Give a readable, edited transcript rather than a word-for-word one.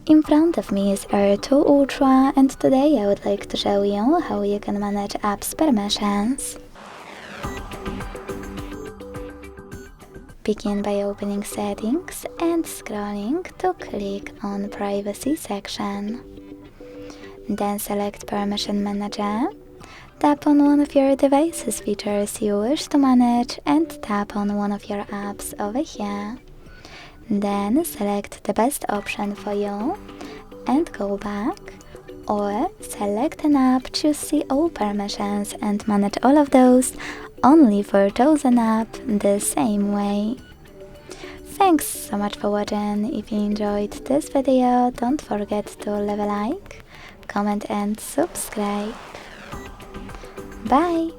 In front of me is Air 2 Ultra, and today I would like to show you how you can manage apps permissions. Begin by opening Settings and scrolling to click on Privacy section. Then select Permission Manager. Tap on one of your device's features you wish to manage and tap on one of your apps over here. Then select the best option for you and go back, or select an app, choose See All Permissions and manage all of those only for chosen app the same way. Thanks so much for watching. If you enjoyed this video, don't forget to leave a like, comment and subscribe. Bye!